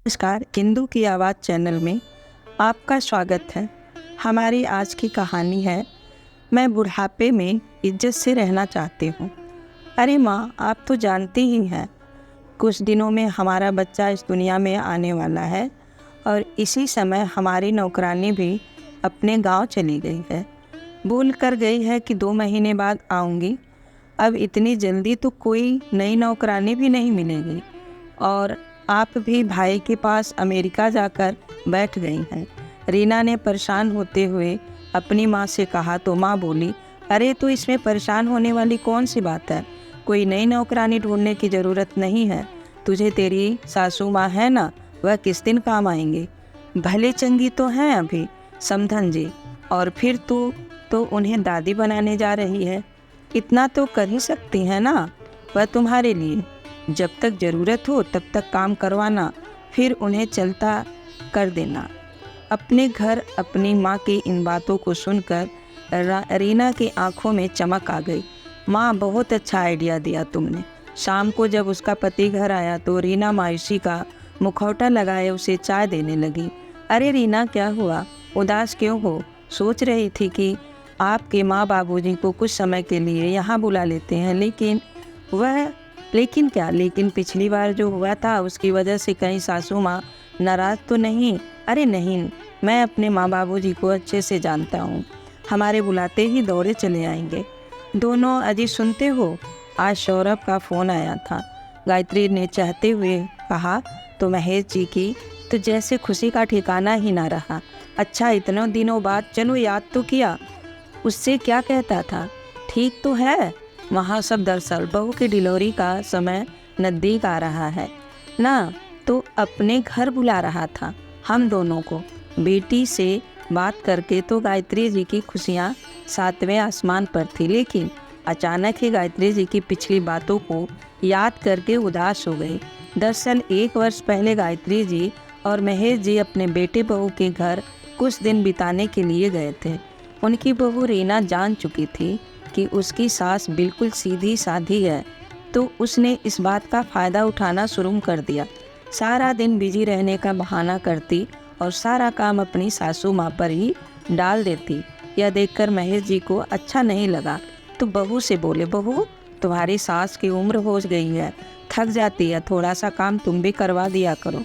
नमस्कार, इंदु की आवाज़ चैनल में आपका स्वागत है। हमारी आज की कहानी है, मैं बुढ़ापे में इज्जत से रहना चाहती हूँ। अरे माँ, आप तो जानती ही हैं, कुछ दिनों में हमारा बच्चा इस दुनिया में आने वाला है और इसी समय हमारी नौकरानी भी अपने गांव चली गई है। बोल कर गई है कि 2 महीने बाद आऊँगी। अब इतनी जल्दी तो कोई नई नौकरानी भी नहीं मिलेगी और आप भी भाई के पास अमेरिका जाकर बैठ गई हैं। रीना ने परेशान होते हुए अपनी माँ से कहा तो माँ बोली, अरे तो इसमें परेशान होने वाली कौन सी बात है, कोई नई नौकरानी ढूंढने की ज़रूरत नहीं है। तुझे तेरी सासू माँ है ना, वह किस दिन काम आएंगे। भले चंगी तो हैं अभी समधन जी, और फिर तू तो उन्हें दादी बनाने जा रही है। इतना तो कर ही सकती है ना, वह तुम्हारे लिए। जब तक ज़रूरत हो तब तक काम करवाना, फिर उन्हें चलता कर देना। अपने घर अपनी माँ की इन बातों को सुनकर रीना की आंखों में चमक आ गई। माँ, बहुत अच्छा आइडिया दिया तुमने। शाम को जब उसका पति घर आया तो रीना मायूसी का मुखौटा लगाए उसे चाय देने लगी। अरे रीना, क्या हुआ, उदास क्यों हो? सोच रही थी कि आपके माँ बाबूजी को कुछ समय के लिए यहाँ बुला लेते हैं, लेकिन क्या, लेकिन पिछली बार जो हुआ था उसकी वजह से कहीं सासू माँ नाराज़ तो नहीं? अरे नहीं, मैं अपने माँ बाबूजी को अच्छे से जानता हूँ, हमारे बुलाते ही दौड़े चले आएंगे। दोनों अजी सुनते हो, आज सौरभ का फ़ोन आया था। गायत्री ने चाहते हुए कहा तो महेश जी की तो जैसे खुशी का ठिकाना ही ना रहा। अच्छा, इतने दिनों बाद चलो याद तो किया। उससे क्या कहता था? ठीक तो है वहाँ सब? दरअसल बहू की डिलीवरी का समय नज़दीक आ रहा है ना, तो अपने घर बुला रहा था हम दोनों को। बेटी से बात करके तो गायत्री जी की खुशियाँ 7वें आसमान पर थी, लेकिन अचानक ही गायत्री जी की पिछली बातों को याद करके उदास हो गई। दरअसल 1 वर्ष पहले गायत्री जी और महेश जी अपने बेटे बहू के घर कुछ दिन बिताने के लिए गए थे। उनकी बहू रीना जान चुकी थी कि उसकी सास बिल्कुल सीधी साधी है, तो उसने इस बात का फ़ायदा उठाना शुरू कर दिया। सारा दिन बिजी रहने का बहाना करती और सारा काम अपनी सासू माँ पर ही डाल देती। यह देखकर महेश जी को अच्छा नहीं लगा, तो बहू से बोले, बहू, तुम्हारी सास की उम्र हो गई है, थक जाती है, थोड़ा सा काम तुम भी करवा दिया करो।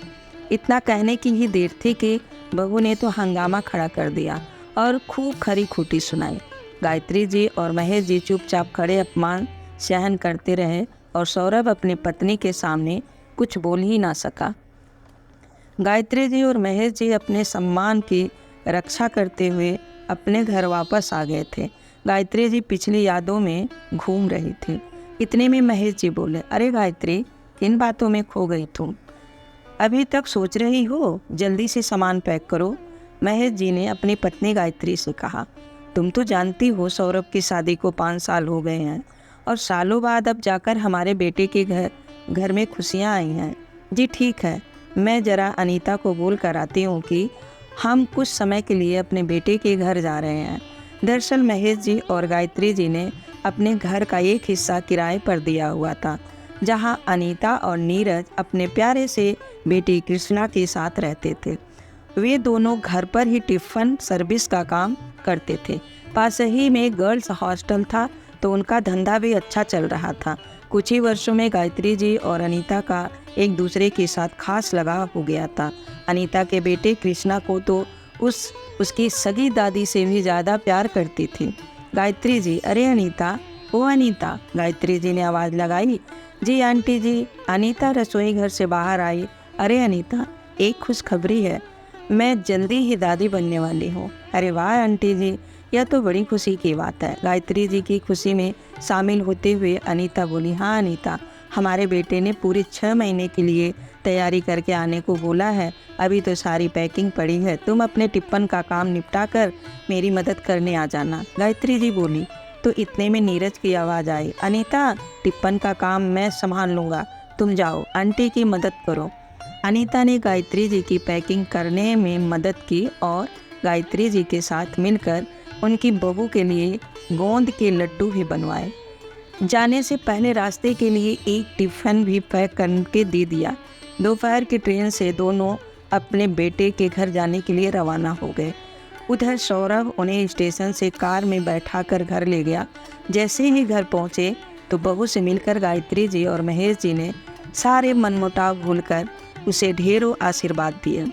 इतना कहने की ही देर थी कि बहू ने तो हंगामा खड़ा कर दिया और खूब खरी खूटी सुनाई। गायत्री जी और महेश जी चुपचाप खड़े अपमान सहन करते रहे और सौरभ अपनी पत्नी के सामने कुछ बोल ही ना सका। गायत्री जी और महेश जी अपने सम्मान की रक्षा करते हुए अपने घर वापस आ गए थे। गायत्री जी पिछली यादों में घूम रही थी। इतने में महेश जी बोले, अरे गायत्री, किन बातों में खो गई तुम? अभी तक सोच रही हो? जल्दी से सामान पैक करो। महेश जी ने अपनी पत्नी गायत्री से कहा। तुम तो जानती हो, सौरभ की शादी को 5 साल हो गए हैं और सालों बाद अब जाकर हमारे बेटे के घर में खुशियाँ आई हैं। जी ठीक है, मैं ज़रा अनीता को बोल कर आती हूँ कि हम कुछ समय के लिए अपने बेटे के घर जा रहे हैं। दरअसल महेश जी और गायत्री जी ने अपने घर का एक हिस्सा किराए पर दिया हुआ था, जहाँ अनीता और नीरज अपने प्यारे से बेटी कृष्णा के साथ रहते थे। वे दोनों घर पर ही टिफ़िन सर्विस का काम करते थे। पास ही में गर्ल्स हॉस्टल था, तो उनका धंधा भी अच्छा चल रहा था। कुछ ही वर्षों में गायत्री जी और अनीता का एक दूसरे के साथ खास लगाव हो गया था। अनीता के बेटे कृष्णा को तो उसकी सगी दादी से भी ज़्यादा प्यार करती थी गायत्री जी। अरे अनीता, ओ अनीता, गायत्री जी ने आवाज़ लगाई। जी आंटी जी। अनीता रसोई घर से बाहर आई। अरे अनीता, एक खुशखबरी है, मैं जल्दी ही दादी बनने वाली हूँ। अरे वाह आंटी जी, यह तो बड़ी खुशी की बात है। गायत्री जी की खुशी में शामिल होते हुए अनीता बोली, हाँ अनीता, हमारे बेटे ने पूरे 6 महीने के लिए तैयारी करके आने को बोला है। अभी तो सारी पैकिंग पड़ी है, तुम अपने टिप्पन का काम निपटा कर मेरी मदद करने आ जाना। गायत्री जी बोली। तो इतने में नीरज की आवाज़ आई, अनीता, टिप्पन का काम मैं संभाल लूँगा, तुम जाओ आंटी की मदद करो। अनीता ने गायत्री जी की पैकिंग करने में मदद की और गायत्री जी के साथ मिलकर उनकी बहू के लिए गोंद के लड्डू भी बनवाए। जाने से पहले रास्ते के लिए एक टिफ़िन भी पैक करके दे दिया। दोपहर की ट्रेन से दोनों अपने बेटे के घर जाने के लिए रवाना हो गए। उधर सौरभ उन्हें स्टेशन से कार में बैठाकर घर ले गया। जैसे ही घर पहुंचे तो बहू से मिलकर गायत्री जी और महेश जी ने सारे मनमुटाव भूलकर उसे ढेरों आशीर्वाद दिए।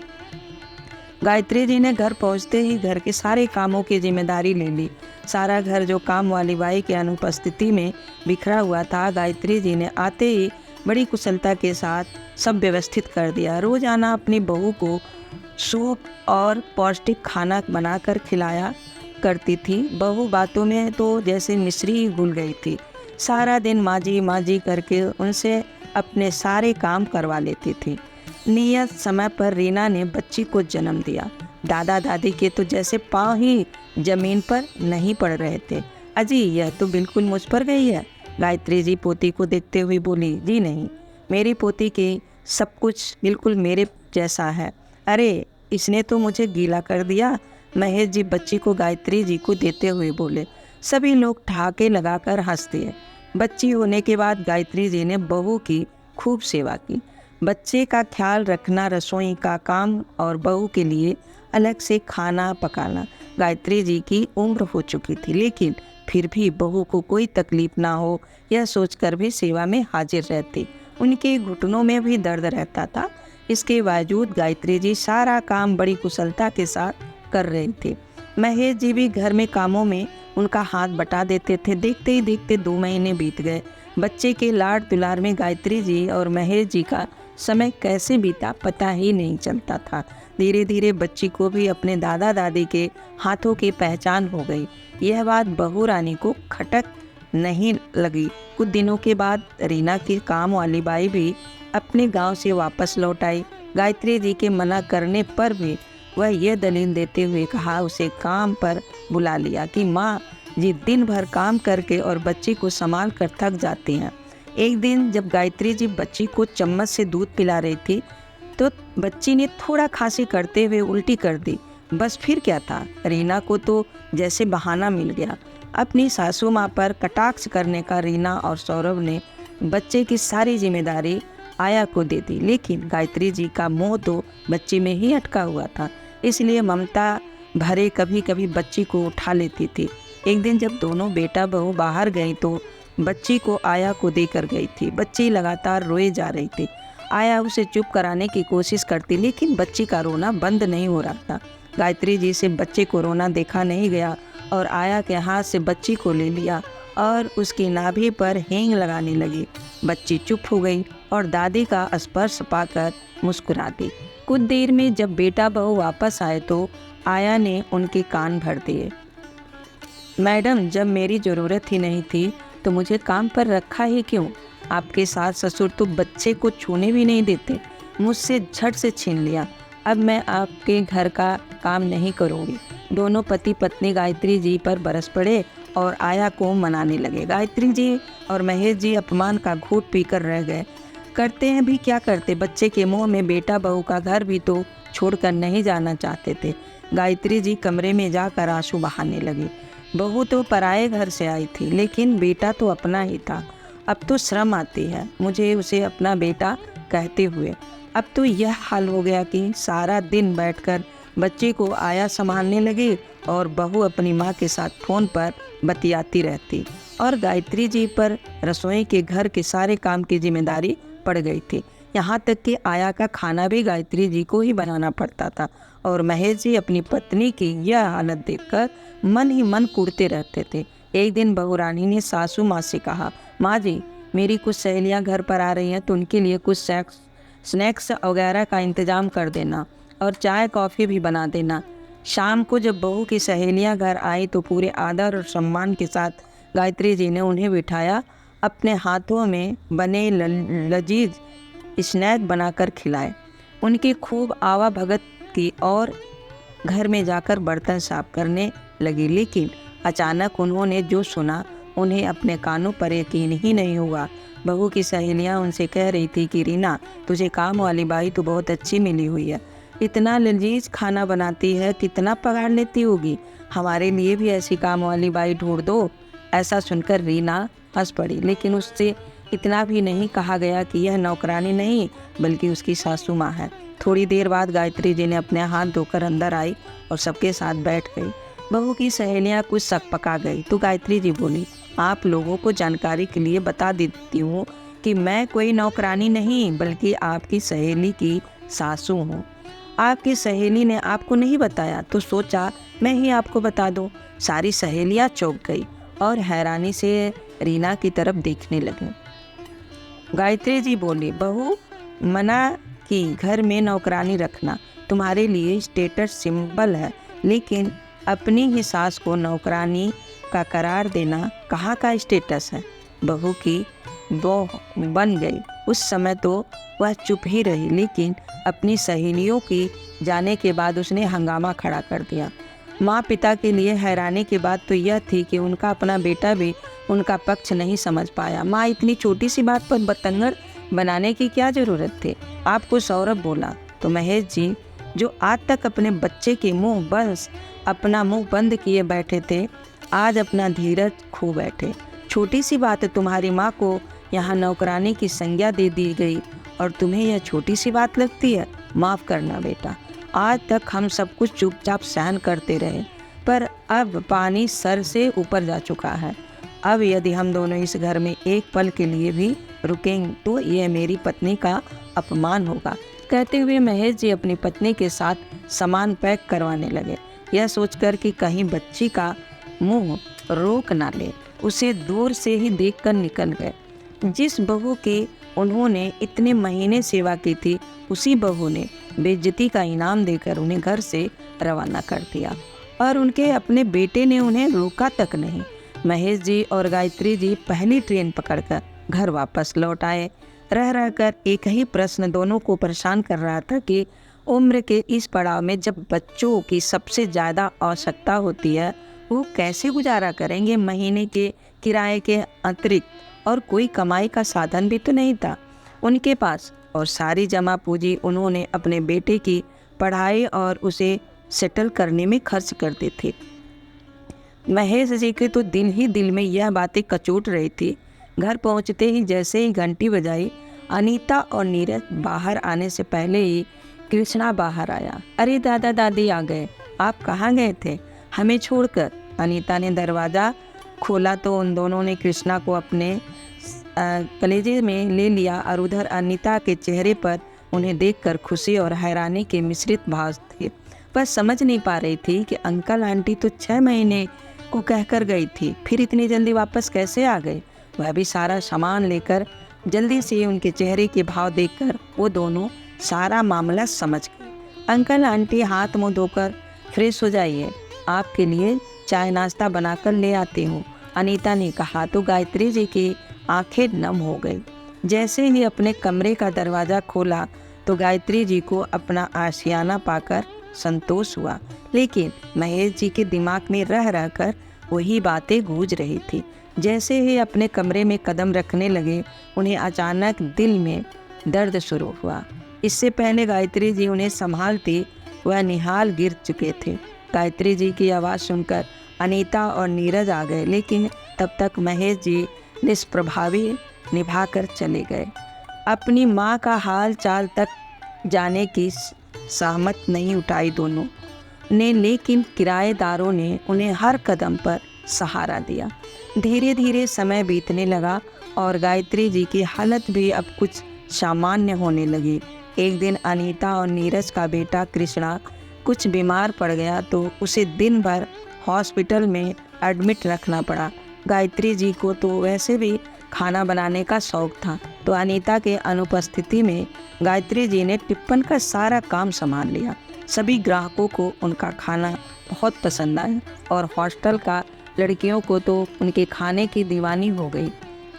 गायत्री जी ने घर पहुंचते ही घर के सारे कामों की जिम्मेदारी ले ली। सारा घर जो काम वाली बाई की अनुपस्थिति में बिखरा हुआ था, गायत्री जी ने आते ही बड़ी कुशलता के साथ सब व्यवस्थित कर दिया। रोजाना अपनी बहू को सूप और पौष्टिक खाना बनाकर खिलाया करती थी। बहू बातों में तो जैसे मिश्री ही घुल गई थी। सारा दिन माजी माजी करके उनसे अपने सारे काम करवा लेती थी। नियत समय पर रीना ने बच्ची को जन्म दिया। दादा दादी के तो जैसे पाँव ही जमीन पर नहीं पड़ रहे थे। अजी यह तो बिल्कुल मुझ पर गई है। गायत्री जी पोती को देखते हुए बोली, जी नहीं, मेरी पोती के सब कुछ बिल्कुल मेरे जैसा है। अरे इसने तो मुझे गीला कर दिया। महेश जी बच्ची को गायत्री जी को देते हुए बोले। सभी लोग ठहाके लगाकर हंस दिए। बच्ची होने के बाद गायत्री जी ने बहू की खूब सेवा की। बच्चे का ख्याल रखना, रसोई का काम और बहू के लिए अलग से खाना पकाना। गायत्री जी की उम्र हो चुकी थी, लेकिन फिर भी बहू को कोई तकलीफ ना हो यह सोचकर भी सेवा में हाजिर रहती। उनके घुटनों में भी दर्द रहता था। इसके बावजूद गायत्री जी सारा काम बड़ी कुशलता के साथ कर रही थी। महेश जी भी घर में कामों में उनका हाथ बटा देते थे। देखते ही देखते 2 महीने बीत गए। बच्चे के लाड दुलार में गायत्री जी और महेश जी का समय कैसे बीता पता ही नहीं चलता था। धीरे धीरे बच्ची को भी अपने दादा दादी के हाथों की पहचान हो गई। यह बात बहू रानी को खटक नहीं लगी। कुछ दिनों के बाद रीना की काम वाली बाई भी अपने गांव से वापस लौट आई। गायत्री जी के मना करने पर भी वह यह दलील देते हुए कहा, उसे काम पर बुला लिया कि माँ जी दिन भर काम करके और बच्ची को संभाल कर थक जाती हैं। एक दिन जब गायत्री जी बच्ची को चम्मच से दूध पिला रही थी तो बच्ची ने थोड़ा खांसी करते हुए उल्टी कर दी। बस फिर क्या था, रीना को तो जैसे बहाना मिल गया। अपनी सासू माँ पर कटाक्ष करने का रीना और सौरभ ने बच्चे की सारी जिम्मेदारी आया को दे दी। लेकिन गायत्री जी का मोह तो बच्ची में ही अटका हुआ था, इसलिए ममता भरे कभी कभी बच्ची को उठा लेती थी। एक दिन जब दोनों बेटा बहू बाहर गई तो बच्ची को आया को देकर गई थी। बच्ची लगातार रोए जा रही थी। आया उसे चुप कराने की कोशिश करती, लेकिन बच्ची का रोना बंद नहीं हो रहा था। गायत्री जी से बच्चे को रोना देखा नहीं गया और आया के हाथ से बच्ची को ले लिया और उसकी नाभि पर हेंग लगाने लगी। बच्ची चुप हो गई और दादी का स्पर्श पाकर मुस्कुरा दी। कुछ देर में जब बेटा बहू वापस आए तो आया ने उनके कान भर दिए। मैडम, जब मेरी ज़रूरत ही नहीं थी तो मुझे काम पर रखा ही क्यों? आपके सास ससुर तो बच्चे को छूने भी नहीं देते। मुझसे झट से छीन लिया। अब मैं आपके घर का काम नहीं करूँगी। दोनों पति पत्नी गायत्री जी पर बरस पड़े और आया को मनाने लगे। गायत्री जी और महेश जी अपमान का घूंट पीकर रह गए। करते हैं भी क्या करते, बच्चे के मुंह में बेटा बहू का घर भी तो छोड़कर नहीं जाना चाहते थे। गायत्री जी कमरे में जाकर आंसू बहाने लगी। बहू तो पराए घर से आई थी, लेकिन बेटा तो अपना ही था। अब तो शर्म आती है मुझे उसे अपना बेटा कहते हुए। अब तो यह हाल हो गया कि सारा दिन बैठकर बच्चे को आया संभालने लगी और बहू अपनी माँ के साथ फ़ोन पर बतियाती रहती और गायत्री जी पर रसोई के घर के सारे काम की जिम्मेदारी पड़ गई थी। यहाँ तक कि आया का खाना भी गायत्री जी को ही बनाना पड़ता था और महेश जी अपनी पत्नी की यह हालत देखकर मन ही मन कूटते रहते थे। एक दिन बहू रानी ने सासू माँ से कहा, माँ जी, मेरी कुछ सहेलियाँ घर पर आ रही हैं तो उनके लिए कुछ स्नैक्स वगैरह का इंतज़ाम कर देना और चाय कॉफ़ी भी बना देना। शाम को जब बहू की सहेलियाँ घर आई तो पूरे आदर और सम्मान के साथ गायत्री जी ने उन्हें बिठाया, अपने हाथों में बने लजीज स्नैक बनाकर खिलाए। उनकी खूब आवा भगत की और घर में जाकर बर्तन साफ करने लगी। लेकिन अचानक उन्होंने जो सुना उन्हें अपने कानों पर यकीन ही नहीं हुआ। बहू की सहेलियां उनसे कह रही थी कि रीना, तुझे काम वाली बाई तो बहुत अच्छी मिली हुई है, इतना लजीज खाना बनाती है, कितना पगार लेती होगी, हमारे लिए भी ऐसी काम वाली बाई ढूंढ दो। ऐसा सुनकर रीना हंस पड़ी, लेकिन उससे इतना भी नहीं कहा गया कि यह नौकरानी नहीं बल्कि उसकी सासू माँ है। थोड़ी देर बाद गायत्री जी ने अपने हाथ धोकर अंदर आई और सबके साथ बैठ गई। बहू की सहेलियाँ कुछ सकपका गई तो गायत्री जी बोली, आप लोगों को जानकारी के लिए बता देती हूँ कि मैं कोई नौकरानी नहीं बल्कि आपकी सहेली की सासू हूँ। आपकी सहेली ने आपको नहीं बताया तो सोचा मैं ही आपको बता दूँ। सारी सहेलियाँ चौंक गई और हैरानी से रीना की तरफ देखने लगी। गायत्री जी बोली, बहू मना कि घर में नौकरानी रखना तुम्हारे लिए स्टेटस सिंबल है, लेकिन अपनी ही सास को नौकरानी का करार देना कहाँ का स्टेटस है। बहू की वो बन गई। उस समय तो वह चुप ही रही, लेकिन अपनी सहेलियों की जाने के बाद उसने हंगामा खड़ा कर दिया। माँ पिता के लिए हैरानी की बात तो यह थी कि उनका अपना बेटा भी उनका पक्ष नहीं समझ पाया। माँ इतनी छोटी सी बात पर बतंगड़ बनाने की क्या ज़रूरत थी। आपको सौरभ बोला तो महेश जी जो आज तक अपने बच्चे के मुंह बस अपना मुंह बंद किए बैठे थे, आज अपना धीरज खो बैठे। छोटी सी बात तुम्हारी माँ को यहाँ नौकरानी की संज्ञा दे दी गई और तुम्हें यह छोटी सी बात लगती है। माफ़ करना बेटा, आज तक हम सब कुछ चुपचाप सहन करते रहे, पर अब पानी सर से ऊपर जा चुका है। अब यदि हम दोनों इस घर में एक पल के लिए भी रुकेंगे तो यह मेरी पत्नी का अपमान होगा। कहते हुए महेश जी अपनी पत्नी के साथ सामान पैक करवाने लगे। यह सोचकर कि कहीं बच्ची का मुंह रोक ना ले, उसे दूर से ही देखकर निकल गए। जिस बहू की उन्होंने इतने महीने सेवा की थी, उसी बहू ने बेइज्जती का इनाम देकर उन्हें घर से रवाना कर दिया और उनके अपने बेटे ने उन्हें रोका तक नहीं। महेश जी और गायत्री जी पहली ट्रेन पकड़कर घर वापस लौट आए। रह रहकर एक ही प्रश्न दोनों को परेशान कर रहा था कि उम्र के इस पड़ाव में जब बच्चों की सबसे ज़्यादा आवश्यकता होती है, वो कैसे गुजारा करेंगे। महीने के किराए के अतिरिक्त और कोई कमाई का साधन भी तो नहीं था उनके पास, और सारी जमा पूंजी उन्होंने अपने बेटे की पढ़ाई और उसे सेटल करने में खर्च कर दी थी। महेश जी के तो दिल में यह बातें कचोट रही थी। घर पहुंचते ही जैसे ही घंटी बजाई, अनीता और नीरज बाहर आने से पहले ही कृष्णा बाहर आया। अरे दादा दादी आ गए, आप कहाँ गए थे हमें छोड़कर। अनीता ने दरवाज़ा खोला तो उन दोनों ने कृष्णा को अपने कलेजे में ले लिया और उधर अनीता के चेहरे पर उन्हें देखकर खुशी और हैरानी के मिश्रित भाव थे। पर समझ नहीं पा रही थी कि अंकल आंटी तो 6 महीने को कहकर गई थी, फिर इतनी जल्दी वापस कैसे आ गए। वह भी सारा सामान लेकर। जल्दी से उनके चेहरे के भाव देखकर वो दोनों सारा मामला समझ गए। अंकल आंटी हाथ मुँह धोकर फ्रेश हो जाइए, आपके लिए चाय नाश्ता बनाकर ले आती हूँ, अनीता ने कहा तो गायत्री जी की आंखें नम हो गई। जैसे ही अपने कमरे का दरवाज़ा खोला तो गायत्री जी को अपना आशियाना पाकर संतोष हुआ, लेकिन महेश जी के दिमाग में रह रहकर वही बातें गूंज रही थी। जैसे ही अपने कमरे में कदम रखने लगे, उन्हें अचानक दिल में दर्द शुरू हुआ। इससे पहले गायत्री जी उन्हें संभालती वह निहाल गिर चुके थे। गायत्री जी की आवाज़ सुनकर अनीता और नीरज आ गए, लेकिन तब तक महेश जी निष्प्रभावी निभाकर चले गए। अपनी माँ का हाल चाल तक जाने की सहमत नहीं उठाई दोनों ने, लेकिन किराएदारों ने उन्हें हर कदम पर सहारा दिया। धीरे धीरे समय बीतने लगा और गायत्री जी की हालत भी अब कुछ सामान्य होने लगी। एक दिन अनीता और नीरज का बेटा कृष्णा कुछ बीमार पड़ गया तो उसे दिन भर हॉस्पिटल में एडमिट रखना पड़ा। गायत्री जी को तो वैसे भी खाना बनाने का शौक था, तो अनीता के अनुपस्थिति में गायत्री जी ने टिप्पण का सारा काम संभाल लिया। सभी ग्राहकों को उनका खाना बहुत पसंद आया और हॉस्टल का लड़कियों को तो उनके खाने की दीवानी हो गई।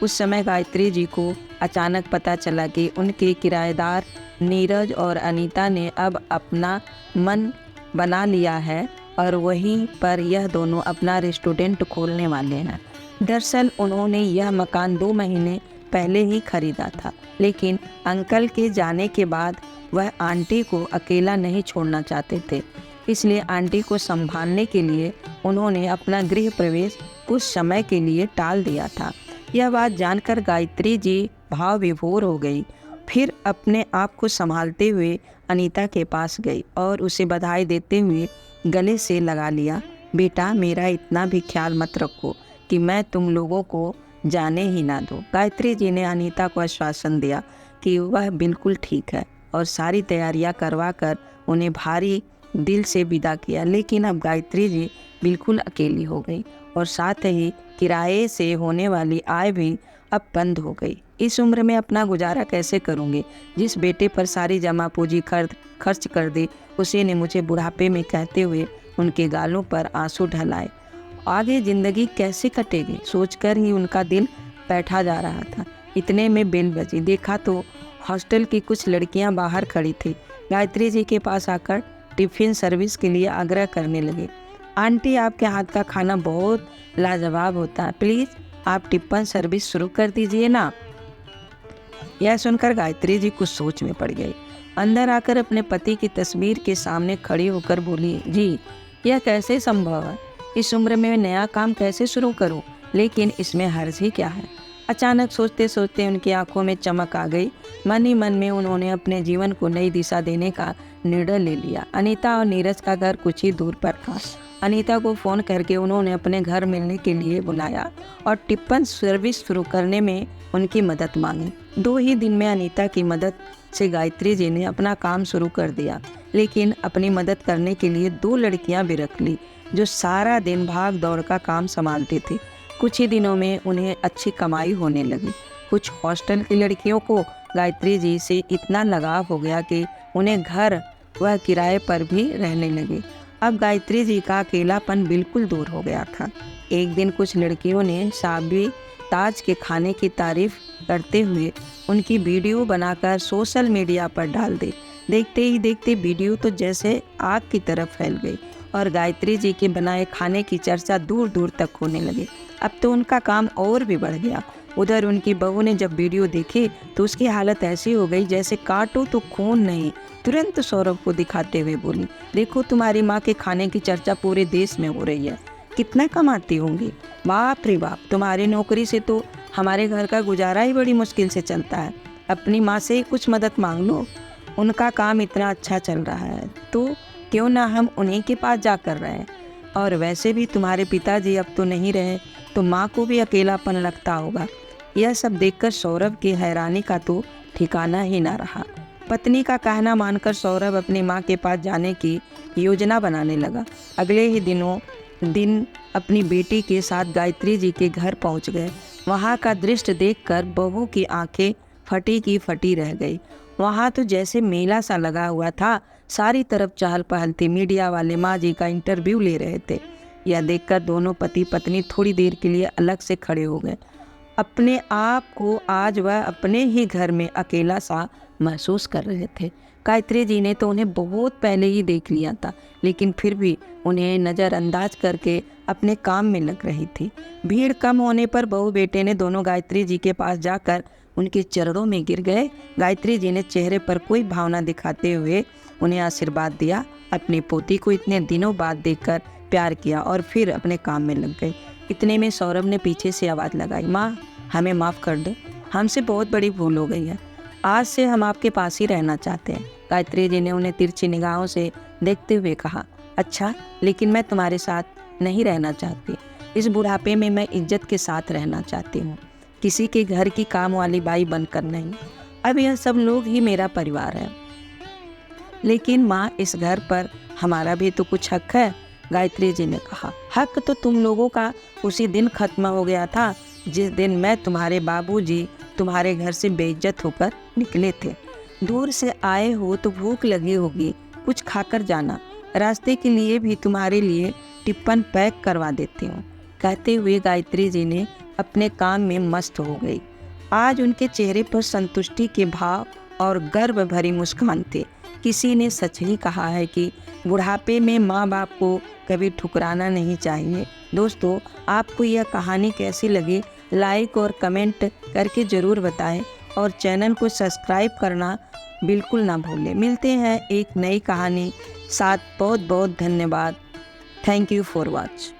उस समय गायत्री जी को अचानक पता चला कि उनके किराएदार नीरज और अनीता ने अब अपना मन बना लिया है और वहीं पर यह दोनों अपना रेस्टोरेंट खोलने वाले हैं। दरअसल उन्होंने यह मकान 2 महीने पहले ही खरीदा था, लेकिन अंकल के जाने के बाद वह आंटी को अकेला नहीं छोड़ना चाहते थे, इसलिए आंटी को संभालने के लिए उन्होंने अपना गृह प्रवेश कुछ समय के लिए टाल दिया था। यह बात जानकर गायत्री जी भाव विभोर हो गई। फिर अपने आप को संभालते हुए अनीता के पास गई और उसे बधाई देते हुए गले से लगा लिया। बेटा, मेरा इतना भी ख्याल मत रखो कि मैं तुम लोगों को जाने ही ना दूँ। गायत्री जी ने अनीता को आश्वासन दिया कि वह बिल्कुल ठीक है और सारी तैयारियां करवा कर उन्हें भारी दिल से विदा किया। लेकिन अब गायत्री जी बिल्कुल अकेली हो गई और साथ ही किराए से होने वाली आय भी अब बंद हो गई। इस उम्र में अपना गुजारा कैसे करूँगी? जिस बेटे पर सारी जमा पूंजी खर्च कर दी, उसी ने मुझे बुढ़ापे में कहते हुए उनके गालों पर आंसू ढलाए। आगे जिंदगी कैसे कटेगी सोचकर ही उनका दिल बैठा जा रहा था। इतने में बेल बजी। देखा तो हॉस्टल की कुछ लड़कियां बाहर खड़ी थी। गायत्री जी के पास आकर टिफ़िन सर्विस के लिए आग्रह करने लगे। आंटी, आपके हाथ का खाना बहुत लाजवाब होता है, प्लीज़ आप टिफ़िन सर्विस शुरू कर दीजिए ना। यह सुनकर गायत्री जी कुछ सोच में पड़ गई। अंदर आकर अपने पति की तस्वीर के सामने खड़ी होकर बोली, जी यह कैसे संभव है? इस उम्र में नया काम कैसे शुरू करूं? लेकिन इसमें हर्ज ही क्या है? अचानक सोचते सोचते उनकी आंखों में चमक आ गई। मन ही मन में उन्होंने अपने जीवन को नई दिशा देने का निर्णय ले लिया। अनीता और नीरज का घर कुछ ही दूर पर था। अनीता को फ़ोन करके उन्होंने अपने घर मिलने के लिए बुलाया और टिफ़िन सर्विस शुरू करने में उनकी मदद मांगी। 2 ही दिन में अनीता की मदद से गायत्री जी ने अपना काम शुरू कर दिया। लेकिन अपनी मदद करने के लिए 2 लड़कियां भी रख ली जो सारा दिन भाग दौड़ का काम संभालती थी। कुछ ही दिनों में उन्हें अच्छी कमाई होने लगी। कुछ हॉस्टल की लड़कियों को गायत्री जी से इतना लगाव हो गया कि उन्हें घर वह किराए पर भी रहने लगे। अब गायत्री जी का अकेलापन बिल्कुल दूर हो गया था। एक दिन कुछ लड़कियों ने साबी ताज के खाने की तारीफ करते हुए उनकी वीडियो बनाकर सोशल मीडिया पर डाल दी। देखते ही देखते वीडियो तो जैसे आग की तरह फैल गई और गायत्री जी के बनाए खाने की चर्चा दूर दूर तक होने लगी। अब तो उनका काम और भी बढ़ गया। उधर उनकी बहू ने जब वीडियो देखी तो उसकी हालत ऐसी हो गई जैसे काटो तो खून नहीं। तुरंत सौरभ को दिखाते हुए बोली, देखो तुम्हारी माँ के खाने की चर्चा पूरे देश में हो रही है, कितना कमाती होंगी। बाप रे बाप, तुम्हारी नौकरी से तो हमारे घर का गुजारा ही बड़ी मुश्किल से चलता है। अपनी माँ से ही कुछ मदद मांग लो, उनका काम इतना अच्छा चल रहा है तो क्यों ना हम उन्हीं के पास जा कर रहे हैं। और वैसे भी तुम्हारे पिताजी अब तो नहीं रहे तो माँ को भी अकेलापन लगता होगा। यह सब देखकर सौरभ की हैरानी का तो ठिकाना ही ना रहा। पत्नी का कहना मानकर सौरभ अपनी माँ के पास जाने की योजना बनाने लगा। अगले ही दिन अपनी बेटी के साथ गायत्री जी के घर पहुँच गए। वहाँ का दृश्य देखकर बहू की आंखें फटी की फटी रह गई। वहाँ तो जैसे मेला सा लगा हुआ था, सारी तरफ चहल पहल थी। मीडिया वाले माँ जी का इंटरव्यू ले रहे थे। यह देखकर दोनों पति पत्नी थोड़ी देर के लिए अलग से खड़े हो गए। अपने आप को आज वह अपने ही घर में अकेला सा महसूस कर रहे थे। गायत्री जी ने तो उन्हें बहुत पहले ही देख लिया था, लेकिन फिर भी उन्हें नज़रअंदाज करके अपने काम में लग रही थी। भीड़ कम होने पर बहू बेटे ने दोनों गायत्री जी के पास जाकर उनके चरणों में गिर गए। गायत्री जी ने चेहरे पर कोई भावना दिखाते हुए उन्हें आशीर्वाद दिया। अपनी पोती को इतने दिनों बाद देखकर प्यार किया और फिर अपने काम में लग गई। इतने में सौरभ ने पीछे से आवाज़ लगाई, माँ हमें माफ़ कर दो, हमसे बहुत बड़ी भूल हो गई है। आज से हम आपके पास ही रहना चाहते हैं। गायत्री जी ने उन्हें तिरछी निगाहों से देखते हुए कहा, अच्छा, लेकिन मैं तुम्हारे साथ नहीं रहना चाहती। इस बुढ़ापे में मैं इज्जत के साथ रहना चाहती हूँ, किसी के घर की काम वाली बाई बनकर नहीं। अब यह सब लोग ही मेरा परिवार है। लेकिन माँ, इस घर पर हमारा भी तो कुछ हक है। गायत्री जी ने कहा, हक तो तुम लोगों का उसी दिन खत्म हो गया था जिस दिन मैं तुम्हारे बाबूजी तुम्हारे घर से बेइज्जत होकर निकले थे। दूर से आए हो तो भूख लगी होगी, कुछ खाकर जाना। रास्ते के लिए भी तुम्हारे लिए टिफ़िन पैक करवा देती हूँ। कहते हुए गायत्री जी ने अपने काम में मस्त हो गई। आज उनके चेहरे पर संतुष्टि के भाव और गर्व भरी मुस्कान थे। किसी ने सच ही कहा है कि बुढ़ापे में माँ बाप को कभी ठुकराना नहीं चाहिए। दोस्तों, आपको यह कहानी कैसी लगी लाइक और कमेंट करके ज़रूर बताएं और चैनल को सब्सक्राइब करना बिल्कुल ना भूलें। मिलते हैं एक नई कहानी साथ। बहुत बहुत धन्यवाद। Thank you for watch.